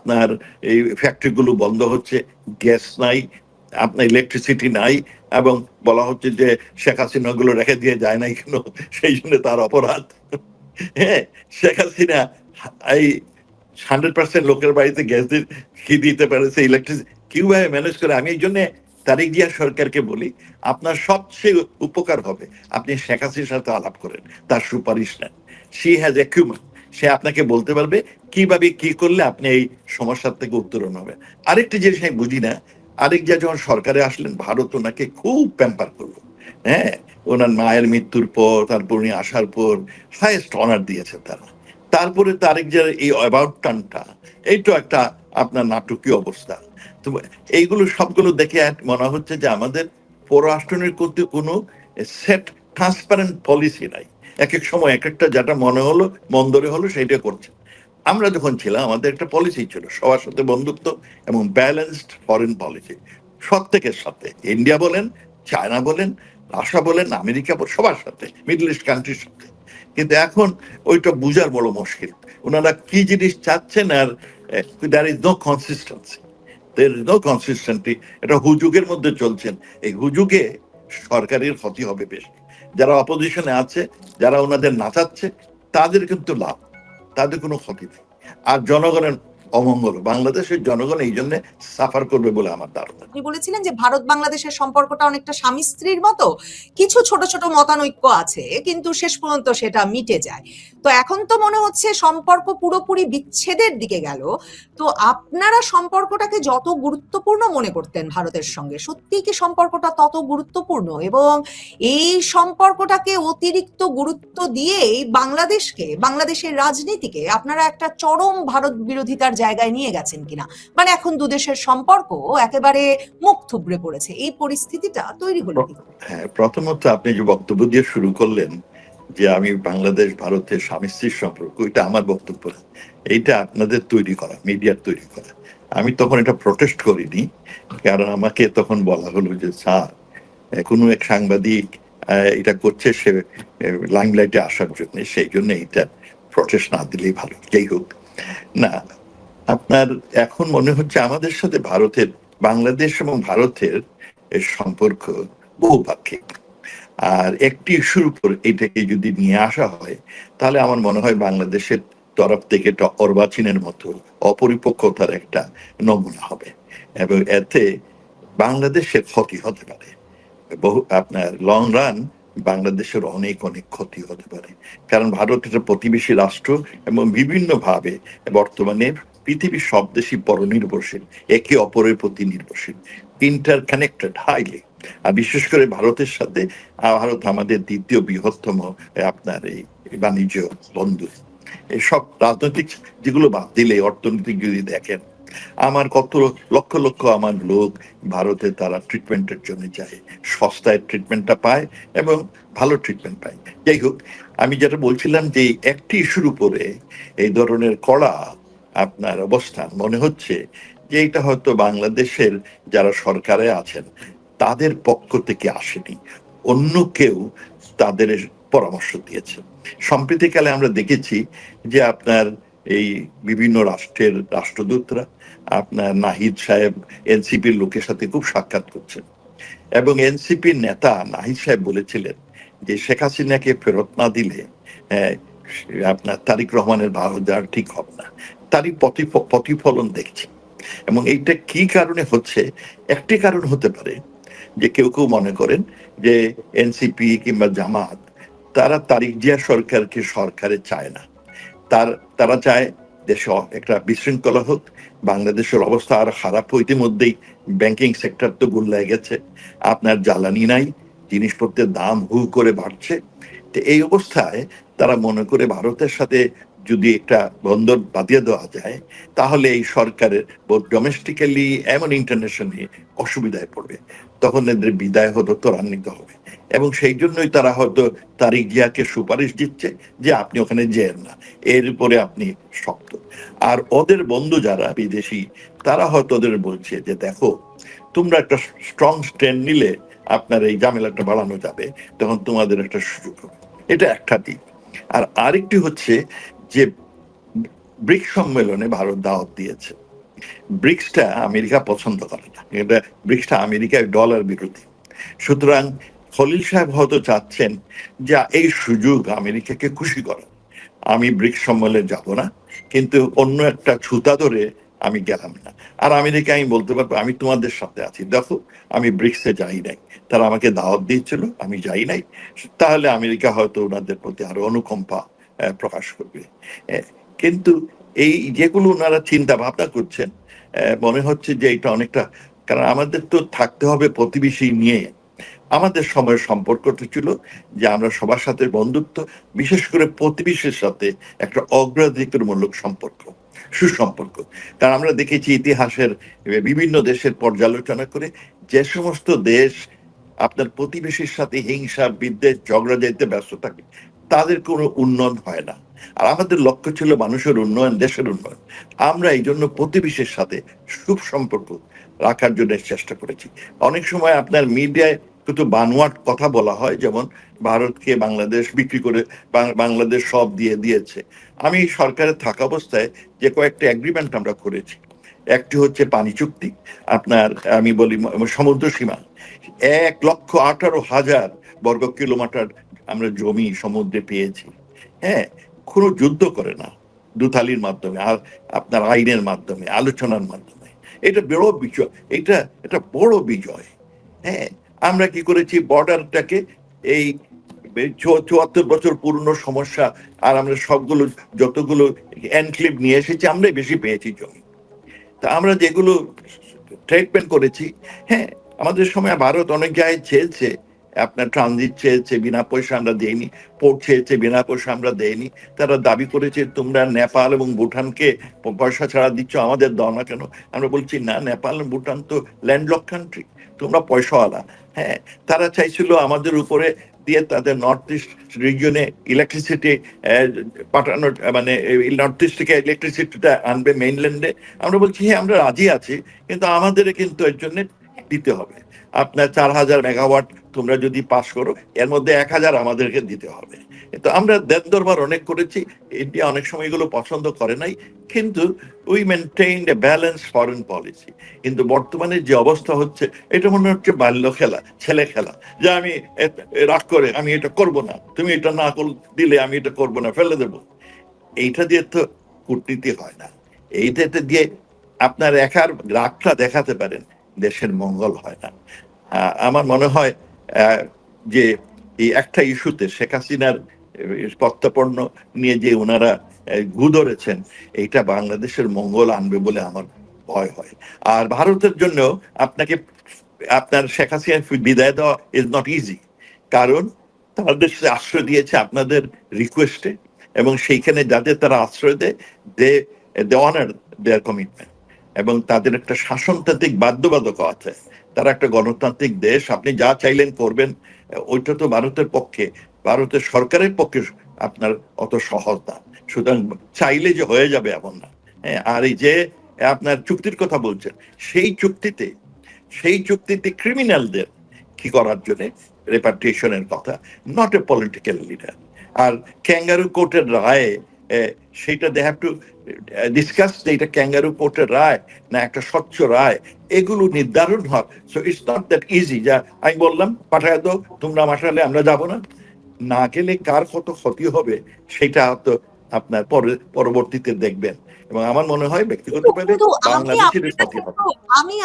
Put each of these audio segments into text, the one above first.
আপনার এই ফ্যাক্টরিগুলো বন্ধ হচ্ছে, গ্যাস নাই, আপনার ইলেকট্রিসিটি নাই, এবং বলা হচ্ছে যে শেখ হাসিনা গুলো রেখে দিয়ে যায় নাই কেন, সেই জন্য তার অপরাধ। হ্যাঁ, শেখ হাসিনা এই 100% লোকের বাড়িতে গ্যাস কি দিতে পেরেছে, ইলেকট্রিসিটি কিভাবে ম্যানেজ করে। আমি এই জন্য তারেক জিয়া সরকারকে বলি, আপনার সবচেয়ে উপকার হবে আপনি শেখ হাসিনার সাথে আলাপ করেন, তার সুপারিশ নেন। শি হ্যাজ একিউমেন্ট, সে আপনাকে বলতে পারবে কিভাবে কি করলে আপনি এই সমস্যার থেকে উত্তরণ হবে। আরেকটি জিনিস আমি বুঝি না, আরেক যা যখন সরকারে আসলেন, ভারত ওনাকে খুব প্যাম্পার করলো। হ্যাঁ, ওনার মায়ের মৃত্যুর পর, তারপর উনি আসার পর হাইয়েস্ট অনার দিয়েছে তারা। তারপরে তারেক যে এই অ্যাবাউট টানটা, এইটা একটা আপনার নাটকীয় অবস্থা। তো এইগুলো সবগুলো দেখে মনে হচ্ছে যে আমাদের পররাষ্ট্রের প্রতি কোনো সেট ট্রান্সপারেন্ট পলিসি নাই। এক এক সময় এক একটা যেটা মনে হলো মন্দরে হলো সেইটা করছে। আমরা যখন ছিলাম আমাদের একটা পলিসি ছিল সবার সাথে বন্ধুত্ব এবং ব্যালেন্সড ফরেন পলিসি, প্রত্যেকের সাথে, ইন্ডিয়া বলেন, চায়না বলেন, রাশিয়া বলেন, আমেরিকা বলেন, সবার সাথে, মিডল ইস্ট কান্ট্রির সাথে। কিন্তু এখন ওইটা বুঝার বড় মুশকিল, ওনারা কি জিনিস চাচ্ছেন। আর there is no consistency, there is no consistency. এটা হুজুগের মধ্যে চলছেন। এই হুজুগে সরকারের ক্ষতি হবে বেশি। যারা অপোজিশনে আছে, যারা ওনাদের নাচাচ্ছে, তাদের কিন্তু লাভ, তাদের কোনো ক্ষতি নেই। আর জনগণের অমঙ্গল, বাংলাদেশের জনগণ এই জন্য সাফার করবে বলে আমার ধারণা। আপনি বলেছিলেন যে ভারত বাংলাদেশের সম্পর্কটা অনেকটা স্বামী স্ত্রীর মতো, কিছু ছোট ছোট মতানৈক্য আছে কিন্তু শেষ পর্যন্ত সেটা মিটে যায়। তো এখন তো মনে হচ্ছে সম্পর্ক পুরোপুরি বিচ্ছেদের দিকে গেল। তো আপনারা সম্পর্কটাকে যত গুরুত্বপূর্ণ মনে করতেন ভারতের সঙ্গে, সত্যি কি সম্পর্কটা তত গুরুত্বপূর্ণ? এবং এই সম্পর্কটাকে অতিরিক্ত গুরুত্ব দিয়েই বাংলাদেশকে, বাংলাদেশের রাজনীতিকে আপনারা একটা চরম ভারত বিরোধিতার জায়গায় নিয়ে গেছেন কিনা? মানে এখন দুদেশের সম্পর্ক একেবারে মুখ থুবড়ে পড়েছে, এই পরিস্থিতিটা তৈরি হলো কি? হ্যাঁ, প্রথমত আপনি যে বক্তব্য দিয়ে শুরু করলেন যে আমি বাংলাদেশ ভারতের স্বামী স্ত্রীর সম্পর্ক, এটা আমার বক্তব্য না, এইটা আপনাদের তৈরি করা, মিডিয়ার তৈরি করা। আমি তখন এটা প্রটেস্ট করিনি, কারণ আমাকে তখন বলা হলো যে স্যার, কোনো এক সাংবাদিক এটা করছে সে লাইমলাইটে আসার জন্য, সেই জন্য এটা প্রটেস্ট না দিলেই ভালো। যাই হোক, না, আপনার এখন মনে হচ্ছে আমাদের সাথে ভারতের, বাংলাদেশ এবং ভারতের সম্পর্ক বহুপাক্ষিক। আর একটি ইস্যুর উপর এটাকে যদি নিয়ে আসা হয়, তাহলে আমার মনে হয় বাংলাদেশের তরফ থেকে এটা অর্বাচীনের মতো অপরিপক্কতার একটা নমুনা হবে, এবং এতে বাংলাদেশের ক্ষতি হতে পারে। আপনার লং রান বাংলাদেশের অনেক অনেক ক্ষতি হতে পারে। কারণ ভারত একটা প্রতিবেশী রাষ্ট্র এবং বিভিন্ন ভাবে বর্তমানে পৃথিবীর সব দেশই পরনির্ভরশীল, একে অপরের প্রতি নির্ভরশীল, ইন্টার কানেক্টেড হাইলি। আর বিশেষ করে ভারতের সাথে, ভারত আমাদের দ্বিতীয় বৃহত্তম আপনার এই বাণিজ্য বন্ধু। এইসব রাজনৈতিক যেগুলো বাদ দিলে অর্থনৈতিক যদি দেখেন, আমার কত লক্ষ লক্ষ আমার লোক ভারতে তারা ট্রিটমেন্টের জন্য যায়, সস্তায় ট্রিটমেন্টটা পায় এবং ভালো ট্রিটমেন্ট পায়। যাই হোক, আমি যেটা বলছিলাম যে একটি ইস্যুর উপরে এই ধরনের কড়া আপনার অবস্থান, মনে হচ্ছে যে এটা হয়তো বাংলাদেশের যারা সরকারে আছেন তাদের পক্ষ থেকে আসেনি, অন্য কেউ তাদের পরামর্শ দিয়েছে। সম্প্রতিকালে আমরা দেখেছি যে আপনার এই বিভিন্ন রাষ্ট্রের রাষ্ট্রদূতরা আপনার নাহিদ সাহেব এনসিপির লোকের সাথে খুব সাক্ষাৎ করছেন, এবং এনসিপির নেতা নাহিদ সাহেব বলেছিলেন যে শেখ হাসিনাকে ফেরত না দিলে আপনার তারিক রহমানের ভারত যাওয়ার ঠিক হবে না। তারই প্রতিফলন দেখছি। এবং এইটা কি কারণে হচ্ছে, একটি কারণ হতে পারে যে কেউ কেউ মনে করেন যে এনসিপি কিংবা জামাত তারা তারিক জিয়া সরকারকে সরকারে চায় না, তারা চায় দেশে একটা বিশৃঙ্খলা হোক, বাংলাদেশের অবস্থা আর খারাপ। ইতিমধ্যেই ব্যাংকিং সেক্টর তো গুল্লায় গেছে, আপনার জ্বালানি নাই, জিনিসপত্রের দাম হু করে বাড়ছে। তো এই অবস্থায় তারা মনে করে ভারতের সাথে যদি একটা বন্দর বাঁধিয়ে দেওয়া যায়, তাহলে এই সরকারের বোধ ডোমেস্টিক্যালি এমন ইন্টারন্যাশনালি অসুবিধায় পড়বে, তখন এদের বিদায় হতো, ত্বরান্বিত হবে। এবং সেই জন্যই তারা হয়তো তারিক জিয়াকে সুপারিশ দিচ্ছে যে আপনি ওখানে যেন না, এর উপরে আপনি শক্ত। আর ওদের বন্ধু যারা বিদেশি, তারা হয়তো ওদের বলছে যে দেখো, তোমরা একটা স্ট্রং স্ট্যান্ড নিলে আপনার এই ঝামেলাটা বাড়ানো যাবে, তখন তোমাদের একটা সুযোগ হবে। এটা একটা দিক। আর আরেকটি হচ্ছে যে ব্রিক্স সম্মেলনে ভারত দাওয়াত দিয়েছে, ব্রিক্সটা আমেরিকা পছন্দ করে না, এটা ব্রিক্সটা আমেরিকার ডলার বিরোধী। সুতরাং খলিল সাহেব হয়তো চাচ্ছেন যে এই সুযোগ আমেরিকাকে খুশি করা, আমি ব্রিক্স সম্মেলনে যাব না, কিন্তু অন্য একটা ছুতা ধরে আমি গেলাম না। আর আমেরিকা আমি বলতে পারবো আমি তোমাদের সাথে আছি, দেখো আমি ব্রিক্সে যাই নাই, তারা আমাকে দাওয়াত দিয়েছিল, আমি যাই নাই। তাহলে আমেরিকা হয়তো ওনাদের প্রতি আরো অনুকম্পা প্রকাশ করবে। কিন্তু এই যেগুলো ওনারা চিন্তা ভাবনা করছেন, মনে হচ্ছে যে এটা অনেকটা, কারণ আমাদের তো থাকতে হবে প্রতিবেশী নিয়ে। আমাদের সময়ের সম্পর্কটা ছিল যে আমরা সবার সাথে বন্ধুত্ব, বিশেষ করে প্রতিবেশীর সাথে একটা অগ্রাধিকারমূলক সম্পর্ক, সুসম্পর্ক। কারণ আমরা দেখেছি ইতিহাসের বিভিন্ন দেশের পর্যালোচনা করে, যে সমস্ত দেশ আপনার প্রতিবেশীর সাথে হিংসা বিদ্বেষ ঝগড়া যাইতে ব্যস্ত থাকে, তাদের কোনো উন্নয়ন হয় না। আর আমাদের লক্ষ্য ছিল মানুষের উন্নয়ন, দেশের উন্নয়ন। আমরা এই জন্য প্রতিবেশীর সাথে সুসম্পর্ক রাখার জন্য চেষ্টা করেছি। অনেক সময় আপনার মিডিয়ায় কিন্তু বানোয়াট কথা বলা হয়, যেমন ভারতকে বাংলাদেশ বিক্রি করে বাংলাদেশ সব দিয়ে দিয়েছে। আমি সরকারে থাকা অবস্থায় যে কয়েকটা এগ্রিমেন্ট আমরা করেছি, একটি হচ্ছে পানি চুক্তি, আপনার আমি বলি সমুদ্র সীমা 1,18,000 বর্গ কিলোমিটার আমরা জমি সমুদ্রে পেয়েছি। হ্যাঁ, কোনো যুদ্ধ করে না, দুথালির মাধ্যমে আর আপনার আইনের মাধ্যমে, আলোচনার মাধ্যমে। এটা বড় বিজয়, এটা বড় বিজয়। হ্যাঁ, আমরা কি করেছি, বর্ডারটাকে এই 74 বছর পুরনো সমস্যা, আর আমরা সবগুলো যতগুলো এনক্লেভ নিয়ে এসেছি, আমরাই বেশি পেয়েছি জমি। তা আমরা যেগুলো ট্রিটমেন্ট করেছি, হ্যাঁ, আমাদের সময় ভারত অনেক জায়গায় চেয়েছে, আপনার ট্রানজিট চেয়েছে, বিনা পয়সা আমরা দেইনি, পোর্ট চেয়েছে, বিনা পয়সা আমরা দেইনি। তারা দাবি করেছে তোমরা নেপাল এবং ভুটানকে পয়সা ছাড়া দিচ্ছ, আমাদের দাও না কেন? আমরা বলছি না, নেপাল এবং ভুটান তো ল্যান্ডলক কান্ট্রি, তোমরা পয়সাওয়ালা। হ্যাঁ, তারা চাইছিল আমাদের উপরে দিয়ে তাদের নর্থ ইস্ট রিজিয়নে ইলেকট্রিসিটি পাঠানোর, মানে নর্থ ইস্ট থেকে ইলেকট্রিসিটিটা আনবে মেইনল্যান্ডে। আমরা বলছি হ্যাঁ, আমরা রাজি আছি, কিন্তু আমাদের কিন্তু এর জন্য দিতে হবে। আপনার 4,000 মেগাওয়াট তোমরা যদি পাস করো, এর মধ্যে 1,000 আমাদেরকে দিতে হবে। তো আমরা দেন দরবার অনেক করেছি, ইন্ডিয়া অনেক সময় এগুলো পছন্দ করে নাই, কিন্তু we maintained A balance foreign policy. কিন্তু বর্তমানে যে অবস্থা হচ্ছে, এটা মনে হচ্ছে বাল্য খেলা, ছেলে খেলা, যে আমি রাগ করে আমি এটা করব না, তুমি এটা না দিলে আমি এটা করব না, ফেলে দেবো। এইটা দিয়ে তো কূটনীতি হয় না। এইটাতে দিয়ে আপনার একার রাগটা দেখাতে পারেন, দেশের মঙ্গল হয় না। আমার মনে হয় যে এই একটা ইস্যুতে শেখ হাসিনার প্রত্যাপন্ন নিয়ে যে ওনারা ঘু ধরেছেন, এইটা বাংলাদেশের মঙ্গল আনবে বলে আমার ভয় হয়। আর ভারতের জন্য আপনার শেখ হাসিনা বিদায় দেওয়া ইজ নট ইজি, কারণ তাদের আশ্রয় দিয়েছে আপনাদের রিকোয়েস্টে, এবং সেইখানে যাদের তারা আশ্রয় দেয়, দে অনার দেয়ার কমিটমেন্ট, এবং তাদের একটা শাসনতান্ত্রিক বাধ্যবাধকতা আছে। তারা একটা গণতান্ত্রিক দেশ, আপনি যা চাইলেন করবেন, ওইটা তো ভারতের পক্ষে, ভারতের সরকারের পক্ষে আপনার অত সহজ না। সুতরাং চাইলে যে হয়ে যাবে এমন না। আর এই যে আপনার চুক্তির কথা বলছেন, সেই চুক্তিতে ক্রিমিনালদের কি করার জন্য রেপার্টেশনের কথা, নট এ পলিটিক্যাল লিডার। আর ক্যাঙ্গারু কোর্টের রায়ে সেইটা দে হ্যাভ টু ডিসকাস, যে এটা ক্যাঙ্গারু কোর্টের রায় না একটা স্বচ্ছ রায়, এগুলো নির্ধারণ হয়। So it's not that easy, যা আমি বললাম পাঠায় দাও, তোমরা পাঠালে আমরা যাব না। না গেলে কার কত ক্ষতি হবে সেটা তো আপনার পরবর্তীতে দেখবেন। এবং আমার মনে হয় ব্যক্তিগতভাবে বাংলাদেশের ক্ষতি হবে।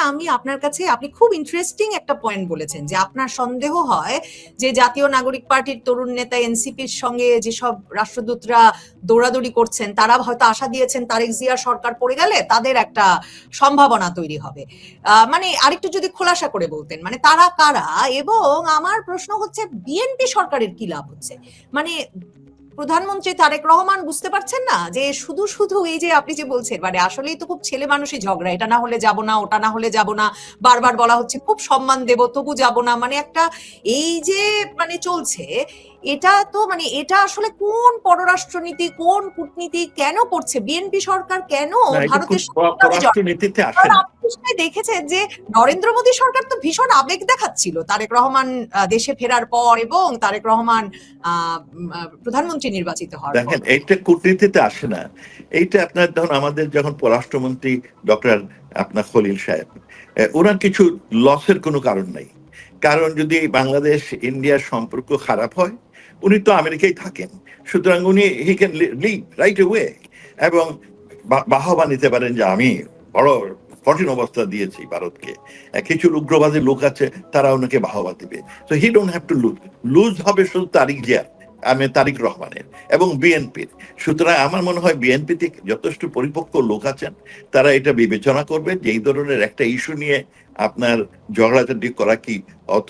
আমি আপনার কাছে, আপনি খুব ইন্টারেস্টিং একটা পয়েন্ট বলেছেন, যে আপনার সন্দেহ হয় যে জাতীয় নাগরিক পার্টির তরুণ নেতা এনসিপির সঙ্গে যেসব রাষ্ট্রদূতরা দৌড়াদৌড়ি করছেন, তারা হয়তো আশা দিয়েছেন তারেক জিয়ার সরকার পড়ে গেলে তাদের একটা সম্ভাবনা তৈরি হবে। মানে আরেকটু যদি খোলাসা করে বলতেন, মানে তারা কারা? এবং আমার প্রশ্ন হচ্ছে, বিএনপি সরকারের কি লাভ হচ্ছে? মানে প্রধানমন্ত্রী তারেক রহমান বুঝতে পারছেন না যে শুধু শুধু এই যে আপনি যে বলছেন, মানে আসলেই তো খুব ছেলে মানুষই ঝগড়া, এটা না হলে যাব না, ওটা না হলে যাব না, বারবার বলা হচ্ছে খুব সম্মান দেব তবু যাব না, মানে একটা এই যে মানে চলছে, এটা তো মানে এটা আসলে কোন পররাষ্ট্রনীতি, কোন কূটনীতি কেন করছে বিএনপি সরকার? কেন ভারতের পররাষ্ট্রনীতিতে আসে না। নিশ্চয়ই দেখেছেন যে নরেন্দ্র মোদী সরকার তো ভীষণ আবেগ দেখাচ্ছিল তারেক রহমান দেশে ফেরার পর এবং তারেক রহমান প্রধানমন্ত্রী নির্বাচিত হওয়ার পর। দেখেন, এইটা কূটনীতিতে আসে না। এইটা আপনার ধরুন আমাদের যখন পররাষ্ট্রমন্ত্রী ডক্টর আপনার খলিল সাহেব, ওনার কিছু লসের কোনো কারণ নাই। কারণ যদি বাংলাদেশ ইন্ডিয়ার সম্পর্ক খারাপ হয়, উনি তো আমেরিকায় থাকেন, সুতরাং উনি he can live right way এবং বাহবা নিতে পারেন যে আমি বড় কঠিন অবস্থা দিয়েছি ভারতকে। কিছু উগ্রবাদী লোক আছে, তারা ওনাকে বাহবা দিবে। So he don't have to lose. Lose হবে শুধু তারিক জিয়ার, তারিক রহমানের এবং বিএনপির। সুতরাং আমার মনে হয় বিএনপিতে যথেষ্ট পরিপক্ক লোক আছেন, তারা এটা বিবেচনা করবে যে এই ধরনের একটা ইস্যু নিয়ে আপনার ঝগড়াঝাটি করা কি অত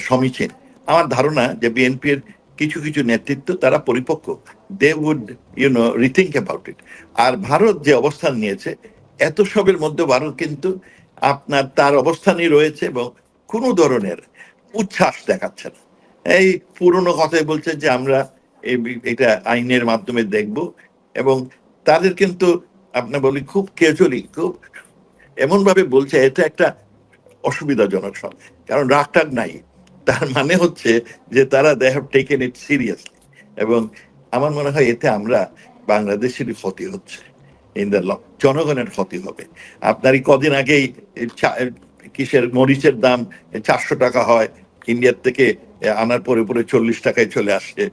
সমীচীন। আমার ধারণা যে বিএনপির কিছু কিছু নেতৃত্ব তারা পরিপক্ক, they would rethink about it. আর ভারত যে অবস্থান নিয়েছে, এত সবের মধ্যে ভারত কিন্তু আপনার তার অবস্থানই রয়েছে এবং কোনো ধরনের উচ্ছ্বাস দেখাচ্ছে না। এই পুরনো কথাই বলছে যে আমরা এটা আইনের মাধ্যমে দেখব, এবং তাদের কিন্তু আপনি বলি খুব ক্যাজুয়ালি, খুব এমন ভাবে বলছে, এটা একটা অসুবিধাজনক সব। কারণ রাগটাগ নাই, তার মানে হচ্ছে যে তারা they have taken it seriously. এবং আমার মনে হয় এতে আমরা বাংলাদেশেরই ক্ষতি হচ্ছে, ইন দ্য জনগণের ক্ষতি হবে। আপনার কদিন আগেই কিসের মরিচের দাম 400 টাকা হয়, ইন্ডিয়ার থেকে আনার পরে পরে 40 টাকায় চলে আসে।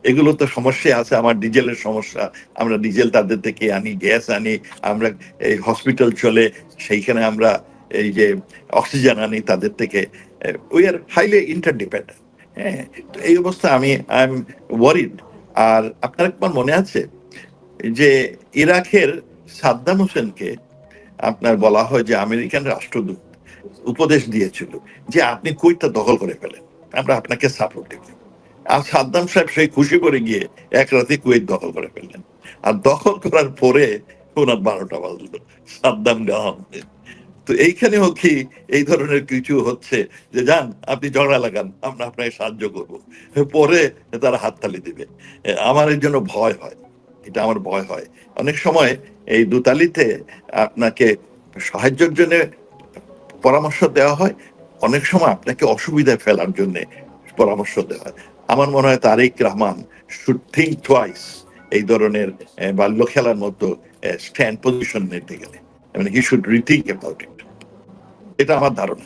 এগুলো তো সমস্যা আছে। আমার ডিজেলের সমস্যা, আমরা ডিজেল তাদের থেকে আনি, গ্যাস আনি, আমরা এই হসপিটাল চলে সেইখানে আমরা এই যে অক্সিজেন আনি তাদের থেকে। We are highly interdependent. হ্যাঁ, তো এই অবস্থা আমি আই এম ওয়ারিড। আর আপনার একবার মনে আছে যে ইরাকের সাদ্দাম হোসেনকে আপনার বলা হয় যে আমেরিকান রাষ্ট্রদূত উপদেশ দিয়েছিল যে আপনি কুয়েতটা দখল করে ফেলেন, আমরা আপনাকে সাপোর্ট দেব। আর সাদ্দাম সাহেব সেই খুশি করে গিয়ে এক রাতে কুয়েত দখল করে ফেললেন। আর দখল করার পরে ওনার 12টা বাজলো, সাদ্দাম দেওয়া। তো এইখানেও কি এই ধরনের কিছু হচ্ছে যে যান আপনি ঝগড়া লাগান, আমরা আপনাকে সাহায্য করব, পরে তারা হাততালি দিবে। আমার এর জন্য ভয় হয়, এটা আমার ভয় হয়। অনেক সময় এই দুতালিতে আপনাকে সাহায্যের জন্য পরামর্শ দেওয়া হয়, অনেক সময় আপনাকে অসুবিধায় ফেলার জন্য পরামর্শ দেওয়া হয়। আমার মনে হয় Tarique Rahman should think twice এই ধরনের বাল্য খেলার মতো স্ট্যান্ড পজিশন নিতে গেলে। মানে হি শুড রিথিঙ্ক অ্যাবাউট ইট, এটা আমার ধারণা।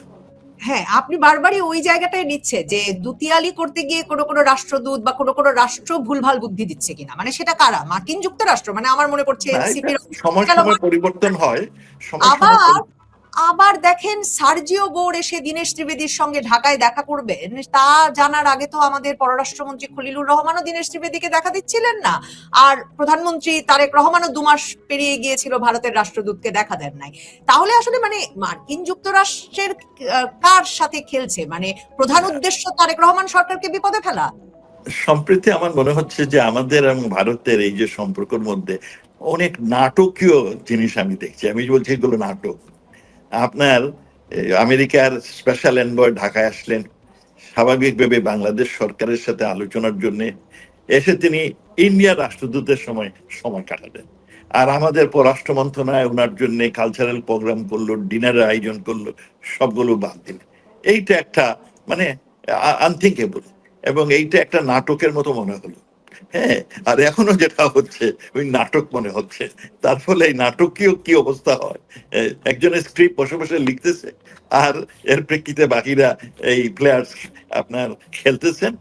হ্যাঁ, আপনি বারবারই ওই জায়গাটায় নিচ্ছে যে দুতিয়ালি করতে গিয়ে কোনো রাষ্ট্রদূত বা কোনো রাষ্ট্র ভুলভাল বুদ্ধি দিচ্ছে কিনা, মানে সেটা কারা? মার্কিন যুক্তরাষ্ট্র, মানে আমার মনে পড়ছে এনসিপির সময় সময় পরিবর্তন হয়, সময় আবার সময়। আবার দেখেন সার্জিও বোর এসে দীনেশ ত্রিবেদীর সঙ্গে ঢাকায় দেখা করবেন, তা জানার আগে তো আমাদের পররাষ্ট্রমন্ত্রী খলিলুর রহমানও দীনেশ ত্রিবেদীকে দেখা দিচ্ছিলেন না, আর প্রধানমন্ত্রী তারেক রহমানও 2 মাস পেরিয়ে গিয়েছিল ভারতের রাষ্ট্রদূতকে দেখা দেন নাই। তাহলে আসলে মানে মার্কিন যুক্তরাষ্ট্রের কার সাথে খেলছে? মানে প্রধান উদ্দেশ্য তারেক রহমান সরকারকে বিপদে ফেলা। সম্প্রতি আমার মনে হচ্ছে যে আমাদের এবং ভারতের এই যে সম্পর্কের মধ্যে অনেক নাটকীয় জিনিস আমি দেখছি। আমি বলছি এগুলো নাটক। আপনার আমেরিকার স্পেশাল এনভয় ঢাকায় আসলেন স্বাভাবিকভাবে বাংলাদেশ সরকারের সাথে আলোচনার জন্য, এসে তিনি ইন্ডিয়ার রাষ্ট্রদূতের সময় কাটালেন। আর আমাদের পররাষ্ট্র মন্ত্রণালয় ওনার জন্য কালচারাল প্রোগ্রাম করলো, ডিনারের আয়োজন করলো, সবগুলো বাদ দিল। এইটা একটা মানে আনথিঙ্কেবল, এবং এইটা একটা নাটকের মতো মনে হলো। হ্যাঁ, আর এখনো যেটা হচ্ছে ওই নাটক মনে হচ্ছে। তার ফলে এই নাটকীয় কি অবস্থা হয়, একজনের স্ক্রিপ্ট বসে বসে লিখতেছে আর এর প্রেক্ষিতে বাকিরা এই প্লেয়ার্স আপনার খেলতেছেন।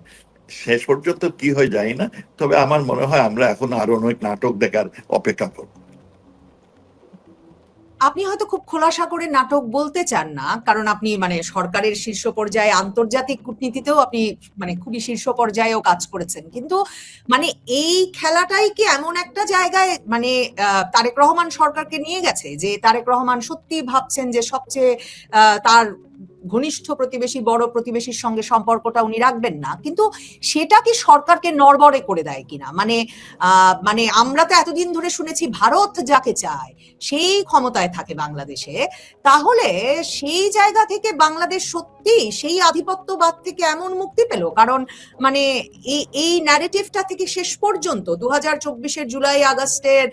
শেষ পর্যন্ত কি হয় যায় না। তবে আমার মনে হয় আমরা এখন আরো অনেক নাটক দেখার অপেক্ষা করব। আপনি হয়তো খুব খোলাসা করে নাটক বলতে চান না, কারণ আপনি মানে সরকারের শীর্ষ পর্যায়ে আন্তর্জাতিক কূটনীতিতেও আপনি মানে খুবই শীর্ষ পর্যায়েও কাজ করেছেন, কিন্তু মানে এই খেলাটাই কি এমন একটা জায়গায় মানে তারেক রহমান সরকারকে নিয়ে গেছে যে তারেক রহমান সত্যি ভাবছেন যে সবচেয়ে তার ঘনিষ্ঠ প্রতিবেশী, বড় প্রতিবেশীর সঙ্গে সম্পর্কটা উনি রাখবেন না, কিন্তু সেটা কি সরকারকে নড়বড়ে করে দেয় কিনা? মানে আমরা তো এতদিন ধরে শুনেছি ভারত যাকে চায় সেই ক্ষমতায় থাকে বাংলাদেশে, তাহলে সেই জায়গা থেকে বাংলাদেশ সত্যি সেই আধিপত্যবাদ থেকে এমন মুক্তি পেল? কারণ মানে এই ন্যারেটিভটা থেকে শেষ পর্যন্ত 2024-এর জুলাই আগস্টের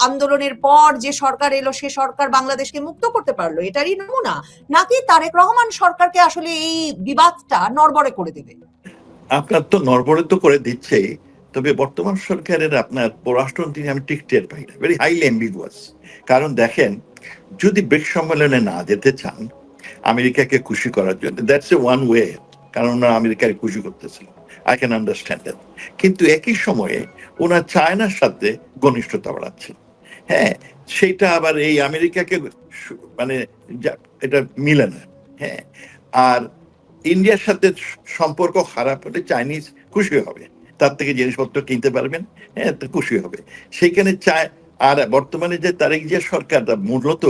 আন্দোলনের পর যে সরকার এলো, সে সরকার বাংলাদেশকে মুক্ত করতে পারলো, এটারই নমুনা? নাকি তারেক রহমান সরকারকে আসলে এই বিবাদটা নড়বড়ে করে দেবে? আপনার তো নড়বড়ে তো করে দিচ্ছেই, তবে বর্তমান সরকারের আপনার পররাষ্ট্রনীতি আমি ঠিক টের পাই না, ভেরি হাইলি অ্যাম্বিগুয়াস। কারণ দেখেন, যদি ব্রিক্স সম্মেলনে না যেতে চান আমেরিকাকে খুশি করার জন্য, দ্যাটস এ ওয়ান ওয়ে, কারণ ওনারা আমেরিকাকে খুশি করতেছিল, আই ক্যান আন্ডারস্ট্যান্ড দ্যাট। কিন্তু একই সময়ে ওনার চায়নার সাথে ঘনিষ্ঠতা বাড়াচ্ছে। হ্যাঁ, সেটা আবার এই আমেরিকাকে মানে এটা মিলে না। হ্যাঁ, আর ইন্ডিয়ার সাথে সম্পর্ক খারাপ হলে চাইনিজ খুশি হবে, তার থেকে জিনিসপত্র কিনতে পারবেন, হ্যাঁ, তো খুশি হবে সেইখানে চায়। আর বর্তমানে যে তারেক জিয়া সরকার, মূলত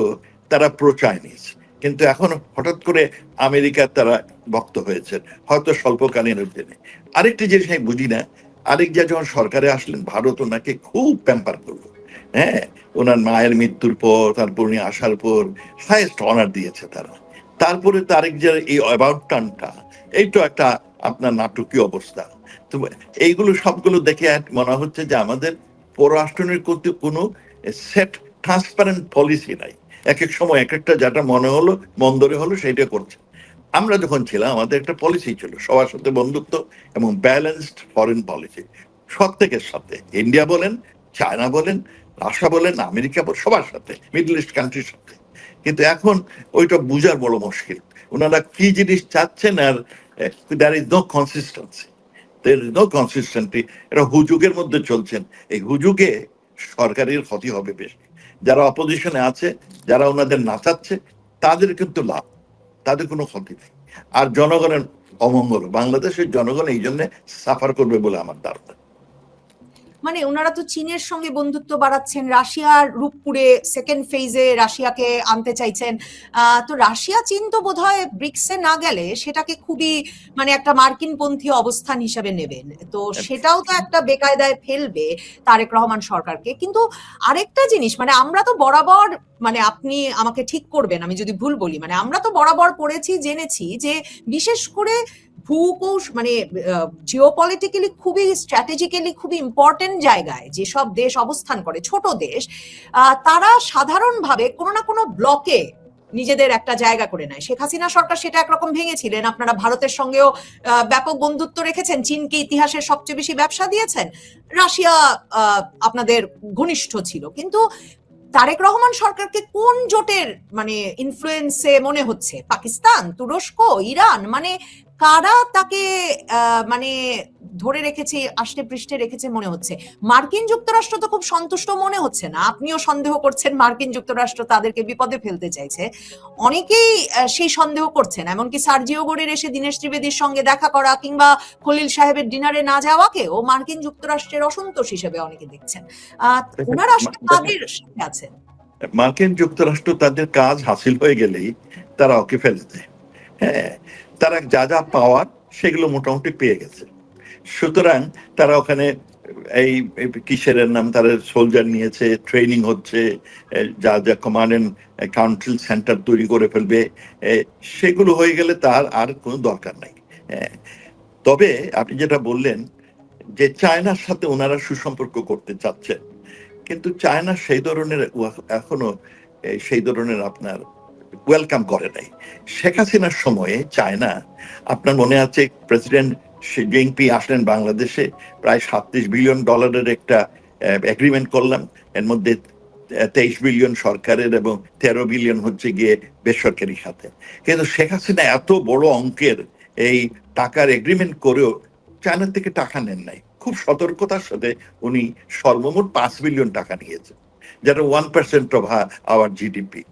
তারা প্রো চাইনিজ, কিন্তু এখন হঠাৎ করে আমেরিকার তারা ভক্ত হয়েছে, হয়তো স্বল্পকালীনের জন্য। আরেকটি জিনিস আমি বুঝি না, আরেক জিয়া যখন সরকারে আসলেন ভারত ওনাকে খুব প্যাম্পার করলো। হ্যাঁ, ওনার মায়ের মৃত্যুর পর, তারপর উনি আসার পর হাইয়েস্ট অনার দিয়েছে তারা। তারপরে তারেক জিয়ার এই অ্যাবাউট টার্নটা, এই তো একটা আপনার নাটকীয় অবস্থা। তো এইগুলো সবগুলো দেখে মনে হচ্ছে যে আমাদের পররাষ্ট্রনীতির কোনো সেট ট্রান্সপারেন্ট পলিসি নাই। এক এক সময় এক একটা যেটা মনে হলো মন্দরে হলো সেইটা করছে। আমরা যখন ছিলাম আমাদের একটা পলিসি ছিল সবার সাথে বন্ধুত্ব এবং ব্যালেন্সড ফরেন পলিসি, প্রত্যেকের সাথে, ইন্ডিয়া বলেন, চায়না বলেন, রাশিয়া বলেন, আমেরিকা বলেন, সবার সাথে, মিডল ইস্ট কান্ট্রির সাথে। কিন্তু এখন ওইটা বুঝার বড় মুশকিল, ওনারা কি জিনিস চাচ্ছেন। আর there is no consistency, there is no consistency. এটা হুজুগের মধ্যে চলছেন। এই হুজুগে সরকারের ক্ষতি হবে বেশি। যারা অপোজিশনে আছে, যারা ওনাদের নাচাচ্ছে, তাদের কিন্তু লাভ, তাদের কোনো ক্ষতি নেই। আর জনগণের অমঙ্গল, বাংলাদেশের জনগণ এই জন্য সাফার করবে বলে আমার ধারণা। মানে ওনারা তো চীনের সঙ্গে বন্ধুত্ব বাড়াচ্ছেন, রাশিয়ার রূপপুরে সেকেন্ড ফেজে রাশিয়াকে আনতে চাইছেন। তো রাশিয়া চীন তো বোধহয় ব্রিক্সে না গেলে সেটাকে খুবই মানে একটা মার্কিন পন্থী অবস্থান হিসেবে নেবেন, তো সেটাও তো একটা বেকায়দায় ফেলবে তারেক রহমান সরকারকে। কিন্তু আরেকটা জিনিস, মানে আমরা তো বরাবর, মানে আপনি আমাকে ঠিক করবেন আমি যদি ভুল বলি, মানে আমরা তো বরাবর পড়েছি জেনেছি যে বিশেষ করে মানে জিওপলিটিক্যালি খুবই স্ট্র্যাটেজিক্যালি খুবই ইম্পর্টেন্ট জায়গায় যেসব দেশ অবস্থান করে, ছোট দেশ, তারা সাধারণভাবে কোনো না কোনো ব্লকে নিজেদের একটা জায়গা করে নেয়। শেখ হাসিনা সরকার সেটা একরকম ভেঙেছিলেন। আপনারা ভারতের সঙ্গেও ব্যাপক বন্ধুত্ব রেখেছেন, চীনকে ইতিহাসের সবচেয়ে বেশি ব্যবসা দিয়েছেন, রাশিয়া আপনাদের ঘনিষ্ঠ ছিল। কিন্তু তারেক রহমান সরকারকে কোন জোটের মানে ইনফ্লুয়েন্সে মনে হচ্ছে? পাকিস্তান, তুরস্ক, ইরান, মানে কারা তাকে মানে ধরে রেখেছে, আষ্টে পৃষ্ঠে রেখেছে মনে হচ্ছে? মার্কিন যুক্তরাষ্ট্র তো খুব সন্তুষ্ট মনে হচ্ছে না, আপনিও সন্দেহ করছেন মার্কিন যুক্তরাষ্ট্র তাদেরকে বিপদে ফেলতে চাইছে। অনেকেই সেই সন্দেহ করছেন, এমনকি সার্জিও গোরের এসে দীনেশ ত্রিবেদীর সঙ্গে দেখা করা কিংবা খলিল সাহেবের ডিনারে না যাওয়াকে ও মার্কিন যুক্তরাষ্ট্রের অসন্তোষ হিসেবে অনেকে দেখছেন। ওনারা আসলে কাদের সাথে আছেন? মার্কিন যুক্তরাষ্ট্র তাদের কাজ হাসিল হয়ে গেলেই তারা ওকে ফেলে দেয়। হ্যাঁ, তারা যা যা পাওয়ার সেগুলো মোটামুটি পেয়ে গেছে। সুতরাং তারা ওখানে এই কিসের নাম, তারা সোলজার নিয়েছে, ট্রেনিং হচ্ছে, যা যা কমান্ড এন্ড কাউন্সিল সেন্টার তৈরি করে ফেলবে, সেগুলো হয়ে গেলে তার আর কোনো দরকার নাই। তবে আপনি যেটা বললেন যে চায়নার সাথে ওনারা সুসম্পর্ক করতে চাচ্ছেন, কিন্তু চায়না সেই ধরনের এখনো সেই ধরনের আপনার ওয়েলকাম করে নাই। শেখ হাসিনার সময়ে চায়না, আপনার মনে আছে প্রেসিডেন্ট শি জিনপিং আসলেন বাংলাদেশে, প্রায় $37 বিলিয়ন একটা এগ্রিমেন্ট করলাম, এর মধ্যে 23 বিলিয়ন সরকারের এবং 13 বিলিয়ন হচ্ছে গিয়ে বেসরকারি খাতে। কিন্তু শেখ হাসিনা এত বড় অঙ্কের এই টাকার এগ্রিমেন্ট করেও চায়না থেকে টাকা নেন নাই। খুব সতর্কতার সাথে উনি সর্বমোট $5 বিলিয়ন নিয়েছেন, যেটা 1% অফ আওয়ার জিডিপি।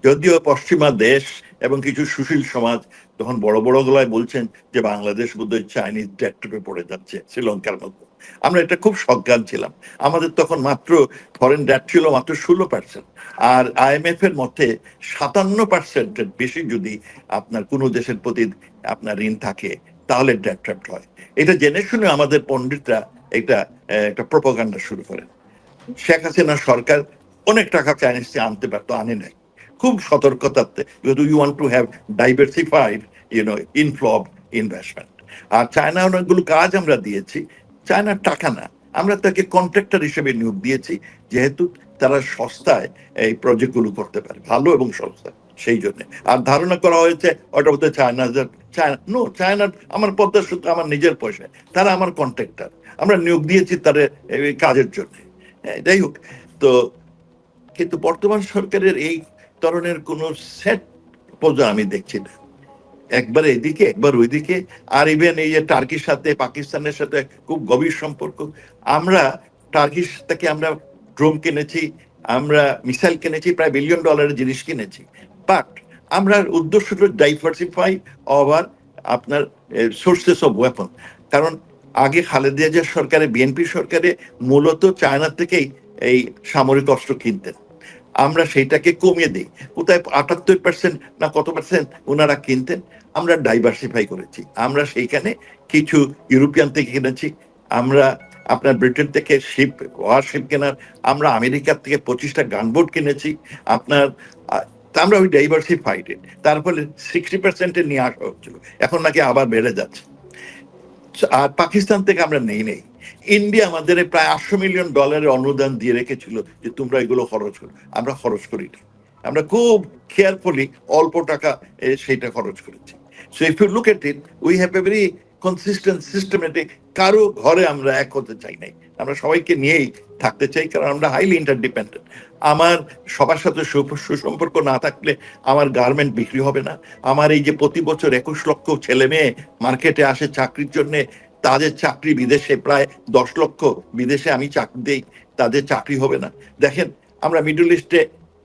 যদিও পশ্চিমা দেশ এবং কিছু সুশীল সমাজ তখন বড় বড় গলায় বলছেন যে বাংলাদেশ বোধহয় চাইনিজ ডেক্টরে পড়ে যাচ্ছে শ্রীলঙ্কার মতো। আমরা এটা খুব সজ্ঞান ছিলাম। আমাদের তখন মাত্র ফরেন ডেট ছিল মাত্র 16%, আর IMF এর মতে 57%-এর বেশি যদি আপনার কোনো দেশের প্রতি আপনার ঋণ থাকে তাহলে ডেট ট্র্যাপড হয়। এটা জেনে শুনে আমাদের পণ্ডিতরা এটা একটা প্রোপাগান্ডা শুরু করেন। শেখ হাসিনা সরকার অনেক টাকা চাইনিজ থেকে আনতে পারতো, আনে নাই, খুব সতর্কতাতে, you want to have diversified inflow of investment. আর চায়না অনেকগুলো কাজ আমরা দিয়েছি, চায়নার টাকা না, আমরা তাকে কন্ট্রাক্টর হিসেবে নিয়োগ দিয়েছি, যেহেতু তারা সস্তায় এই প্রজেক্টগুলো করতে পারে, ভালো এবং সস্তা, সেই জন্য। আর ধারণা করা হয়েছে ওটা বোধহয় চায়নার, আমার পদ্মা শুধু আমার নিজের পয়সায়, তারা আমার কন্ট্রাক্টর, আমরা নিয়োগ দিয়েছি তার এই কাজের জন্য। যাই হোক, তো কিন্তু বর্তমান সরকারের এই ধরনের কোন সেট পর্যন্ত আমি দেখছি না, একবার এদিকে একবার ওইদিকে। আর ইভেন এই যে টার্কির সাথে পাকিস্তানের সাথে খুব গভীর সম্পর্ক। আমরা টার্কির থেকে আমরা ড্রোন কিনেছি, আমরা মিসাইল কিনেছি, প্রায় $1 বিলিয়ন জিনিস কিনেছি, বাট আমরা উদ্দেশ্য হলো ডাইভার্সিফাই ওভার আপনার সোর্সেস অফ ওয়েপন। কারণ আগে খালেদা জিয়া সরকারে, বিএনপি সরকারে মূলত চায়না থেকেই এই সামরিক অস্ত্র কিনতেন, আমরা সেইটাকে কমিয়ে দিই, কোথায় 78% না কত পার্সেন্ট ওনারা কিনতেন, আমরা ডাইভার্সিফাই করেছি। আমরা সেইখানে কিছু ইউরোপিয়ান থেকে কিনেছি, আমরা আপনার ব্রিটেন থেকে ওয়ারশিপ কেনার, আমরা আমেরিকার থেকে 25টা গানবোট কিনেছি আপনার। আমরা ওই ডাইভার্সিফাইড, তার ফলে 60%-এ নিয়ে আসা হচ্ছিল, এখন নাকি আবার বেড়ে যাচ্ছে। আর পাকিস্তান থেকে আমরা নেই। ইন্ডিয়া আমাদের প্রায় $800 মিলিয়ন অনুদান দিয়ে রেখেছিল যে তোমরা এগুলো খরচ করো, আমরা খরচ করি না, আমরা খুব কেয়ারফুলি অল্প টাকা সেইটা খরচ করেছি। So if you look at it, we have a very consistent systematic, কারো ঘরে আমরা এক হতে চাই নাই, আমরা সবাইকে নিয়েই থাকতে চাই, কারণ আমরা হাইলি ইন্টারডিপেন্ডেন্ট। আমার সবার সাথে সুসম্পর্ক না থাকলে আমার গার্মেন্ট বিক্রি হবে না, আমার এই যে প্রতি বছর 21 লক্ষ ছেলে মেয়ে মার্কেটে আসে চাকরির জন্য, তাদের চাকরি বিদেশে, প্রায় 10 লক্ষ বিদেশে আমি চাকরি দেই, তাদের চাকরি হবে না। দেখেন, আমরা মিডল ইস্টে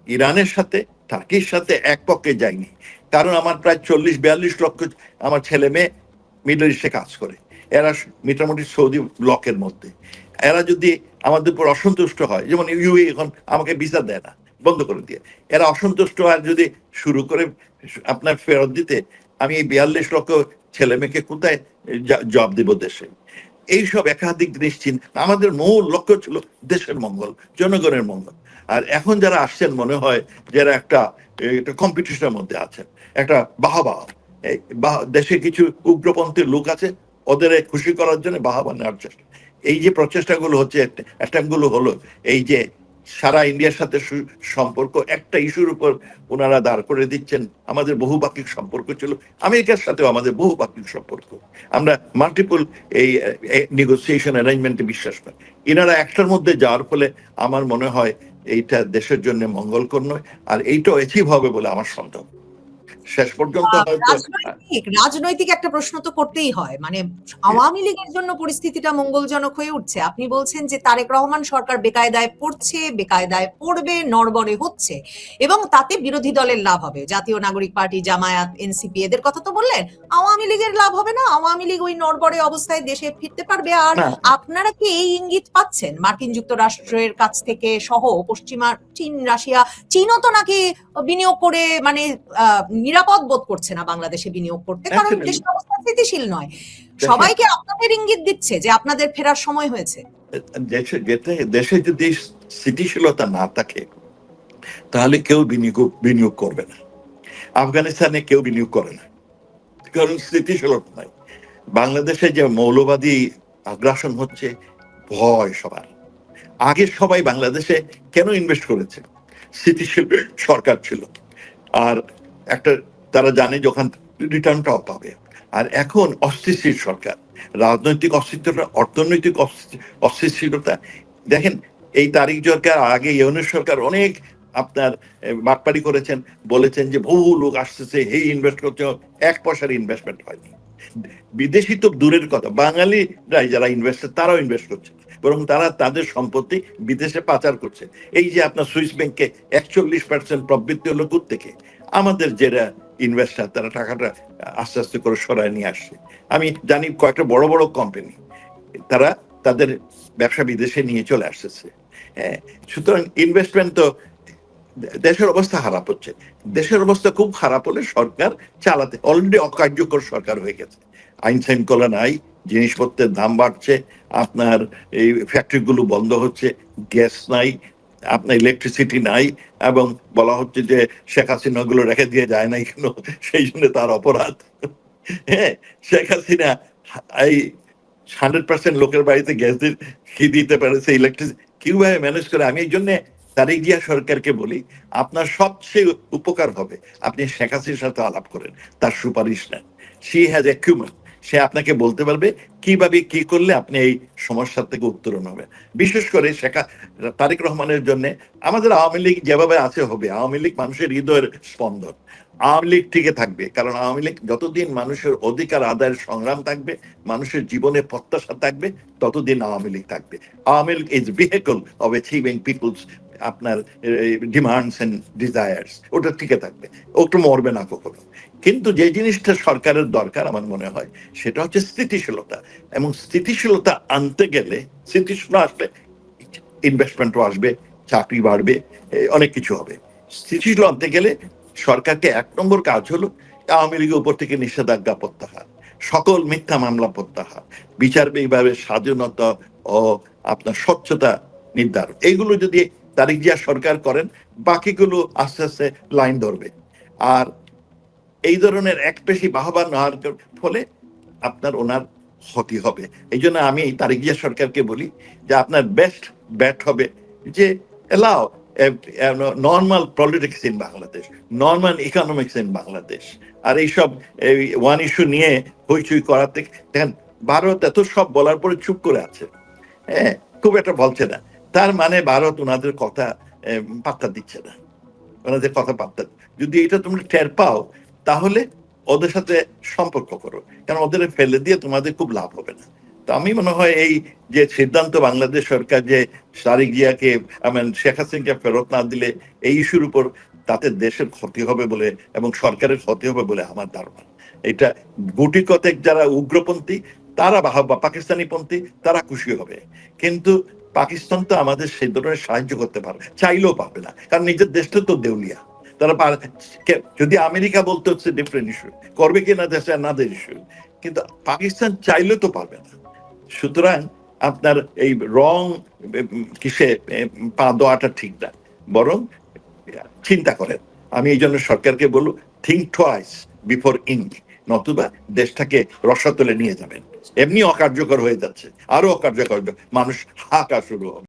ইরানের সাথে, টার্কির সাথে এক পক্ষে যাইনি, কারণ আমার প্রায় 40-42 লক্ষ আমার ছেলে মেয়ে মিডল ইস্টে কাজ করে, এরা মোটামুটি সৌদি ব্লকের মধ্যে। এরা যদি আমাদের উপর অসন্তুষ্ট হয়, যেমন ইউএই এখন আমাকে ভিসা দেয় না, বন্ধ করে দিয়ে, এরা অসন্তুষ্ট হয় যদি শুরু করে আপনার ফেরত দিতে, আমি এই 42 লক্ষ ছেলে মেয়েকে কোথায় জব দিব দেশে? এইসব একাধিক জিনিস আমাদের মূল লক্ষ্য ছিল দেশের মঙ্গল, জনগণের মঙ্গল। আর এখন যারা আসছেন মনে হয় যারা একটা কম্পিটিশনের মধ্যে আছেন, একটা বাহাবা, দেশে কিছু উগ্রপন্থীর লোক আছে, ওদের খুশি করার জন্য বাহাবা নেওয়ার চেষ্টা। এই যে প্রচেষ্টাগুলো হচ্ছে, অ্যাটেম্পটগুলো হলো, এই যে সারা ইন্ডিয়ার সাথে সম্পর্ক একটা ইস্যুর উপর ওনারা দাঁড় করে দিচ্ছেন। আমাদের বহুপাক্ষিক সম্পর্ক ছিল, আমেরিকার সাথেও আমাদের বহুপাক্ষিক সম্পর্ক, আমরা মাল্টিপল এই নেগোসিয়েশন অ্যারেঞ্জমেন্টে বিশ্বাস পাই। এনারা একটার মধ্যে যাওয়ার ফলে আমার মনে হয় এইটা দেশের জন্য মঙ্গলকর নয়, আর এইটাও অ্যাচিভ হবে বলে আমার সন্দেহ। শেষ পর্যন্ত রাজনৈতিক একটা প্রশ্ন তো করতেই হয়, মানে আওয়ামী লীগের জন্য পরিস্থিতিটা মঙ্গলজনক হয়ে উঠছে। আপনি বলছেন যে তারেক রহমান সরকার বেকায়দায় পড়ছে, বেকায়দায় পড়বে, নড়বড়ে হচ্ছে, এবং তাতে বিরোধী দলের লাভ হবে। জাতীয় নাগরিক পার্টি, জামায়াত, এনসিপি এদের কথা তো বললেন, আওয়ামী লীগের লাভ হবে না, আওয়ামী লীগ ওই নড়বড়ে অবস্থায় দেশে ফিরতে পারবে। আর আপনারা কি এই ইঙ্গিত পাচ্ছেন মার্কিন যুক্তরাষ্ট্রের কাছ থেকে সহ পশ্চিমা, চীন, রাশিয়া? চীনও তো নাকি বিনিয়োগ করে মানে নিরাপদ বোধ করছে না বাংলাদেশে বিনিয়োগ করতে, কারণ দেশের অবস্থা স্থিতিশীল নয়। সবাইকে আপনাদের ইঙ্গিত দিচ্ছে যে আপনাদের ফেরার সময় হয়েছে। দেশে যদি স্থিতিশীলতা না থাকে তাহলে কেউ বিনিয়োগ করবে না। আফগানিস্তানে কেউ বিনিয়োগ করে না, কারণ স্থিতিশীলতা নাই। বাংলাদেশে যে মৌলবাদী আগ্রাসন হচ্ছে, ভয় সবার। আগে সবাই বাংলাদেশে কেন ইনভেস্ট করেছে? স্থিতিশীল সরকার ছিল, আর একটা তারা জানে যখন রিটার্নটাও পাবে। আর এখন অস্থিতিশীল সরকার, রাজনৈতিক অস্থিরতা, অর্থনৈতিক অস্থিতিশীলতা। দেখেন, এই তারিক সরকার, আগে ইউনূস সরকার অনেক আপনার বাটপাড়ি করেছেন, বলেছেন যে বহু লোক আসতেছে, এই ইনভেস্ট করছে, 1 পয়সার ইনভেস্টমেন্ট হয়নি। বিদেশি তো দূরের কথা, বাঙালিরাই যারা ইনভেস্টার তারাও ইনভেস্ট করছে। বরং তারা তাদের সম্পত্তি বিদেশে পাচার করছে। এই যে আপনার সুইস ব্যাংকে 41% প্রবৃত্তি হলো থেকে আমাদের যারা ইনভেস্টার তারা টাকাটা আস্তে আস্তে করে সরায় নিয়ে আসছে। আমি জানি কয়েকটা বড় বড় কোম্পানি তারা তাদের ব্যবসা বিদেশে নিয়ে চলে আসতেছে। হ্যাঁ, সুতরাং ইনভেস্টমেন্ট তো দেশের অবস্থা খারাপ হচ্ছে। দেশের অবস্থা খুব খারাপ হলে সরকার চালাতে অলরেডি অকার্যকর সরকার হয়ে গেছে। আইন শৃঙ্খলা নাই, জিনিসপত্রের দাম বাড়ছে, আপনার এই ফ্যাক্টরিগুলো বন্ধ হচ্ছে, গ্যাস নাই, আপনার ইলেকট্রিসিটি নাই, এবং বলা হচ্ছে যে শেখ হাসিনা গুলো রেখে দিয়ে যায় নাই কেন, সেই জন্য তার অপরাধ। হ্যাঁ, শেখ হাসিনা এই 100% লোকের বাড়িতে গ্যাস দিতে পারেছে, ইলেকট্রিসিটি কিভাবে ম্যানেজ করে। আমি এই জন্য তারেক জিয়া সরকারকে বলি, আপনার সবচেয়ে উপকার হবে আপনি শেখ হাসিনার সাথে আলাপ করেন, তার সুপারিশ নেন। শি হ্যাজ অ্যাকিউমেন্ট, সে আপনাকে বলতে পারবে কিভাবে কি করলে আপনি এই সমস্যার থেকে উত্তরণ হবে। বিশেষ করে তারেক রহমানের জন্য আমাদের আওয়ামী লীগ যেভাবে আছে হবে, আওয়ামী লীগ মানুষের হৃদয়ের স্পন্দন। আওয়ামী লীগ টিকে থাকবে, কারণ আওয়ামী লীগ যতদিন মানুষের অধিকার আদায়ের সংগ্রাম থাকবে, মানুষের জীবনে প্রত্যাশা থাকবে, ততদিন আওয়ামী লীগ থাকবে। Awami League is vehicle of achieving people's আপনার ডিমান্ডস এন্ড ডিজায়ার্স, ওটা টিকে থাকবে, ওটা মরবে না কখনো। কিন্তু যে জিনিসটা সরকারের দরকার আমার মনে হয় সেটা হচ্ছে স্থিতিশীলতা, এবং স্থিতিশীলতা আনতে গেলে, স্থিতিশীলতা আসলে ইনভেস্টমেন্টও আসবে, চাকরি বাড়বে, অনেক কিছু হবে। স্থিতিশীল আনতে গেলে সরকারকে 1 নম্বর কাজ হলো আওয়ামী লীগের উপর থেকে নিষেধাজ্ঞা প্রত্যাহার, সকল মিথ্যা মামলা প্রত্যাহার, বিচার বিভাগের স্বাধীনতা ও আপনার স্বচ্ছতা নির্ধারণ। এইগুলো যদি তারেক জিয়া সরকার করেন, বাকিগুলো আস্তে আস্তে লাইন ধরবে। আর এই ধরনের একপেশি বাহবা নেওয়ার ফলে আপনার ওনার ক্ষতি হবে। এই জন্য আমি তারেক জিয়া সরকারকে বলি যে আপনার বেস্ট ব্যাট হবে যে allow normal politics in Bangladesh, normal economics in Bangladesh. আর এইসব ওয়ান ইস্যু নিয়ে হইচই করাতে, দেখেন ভারত এত সব বলার পরে চুপ করে আছে, হ্যাঁ, খুব একটা বলছে না। তার মানে ভারত ওনাদের কথা পাত্তা দিচ্ছে না, ওনাদের কথা পাত্তা। যদি এটা তোমরা টের পাও তাহলে ওদের সাথে সম্পর্ক করো, কারণ ওদের ফেলে দিয়ে তোমাদের খুব লাভ হবে না। তো আমি মনে হয় এই যে সিদ্ধান্ত বাংলাদেশ সরকার যে তারেক জিয়াকে শেখ হাসিনাকে ফেরত না দিলে এই ইস্যুর উপর, তাতে দেশের ক্ষতি হবে বলে এবং সরকারের ক্ষতি হবে বলে আমার ধারণা। এটা গুটি কতেক যারা উগ্রপন্থী তারা বা পাকিস্তানি পন্থী তারা খুশি হবে, কিন্তু পাকিস্তান তো আমাদের সেই ধরনের সাহায্য করতে পারবে, চাইলেও পারবে না, কারণ নিজের দেশটা তো দেউলিয়া। তারা যদি আমেরিকা বলতে হচ্ছে ডিফারেন্ট ইস্যু, করবে কি না দেশে নাদের ইস্যু, কিন্তু পাকিস্তান চাইলে তো পারবে না। সুতরাং আপনার এই রং কিসে পা দেওয়াটা ঠিক না, বরং চিন্তা করেন। আমি এই জন্য সরকারকে বলবো, থিঙ্ক টুয়াইস বিফোর ইঙ্ক, নতুবা দেশটাকে রসাতলে নিয়ে যাবেন। এমনি অকার্যকর হয়ে যাচ্ছে, আরো অকার্যকর, মানুষ হাঁকা শুরু হবে।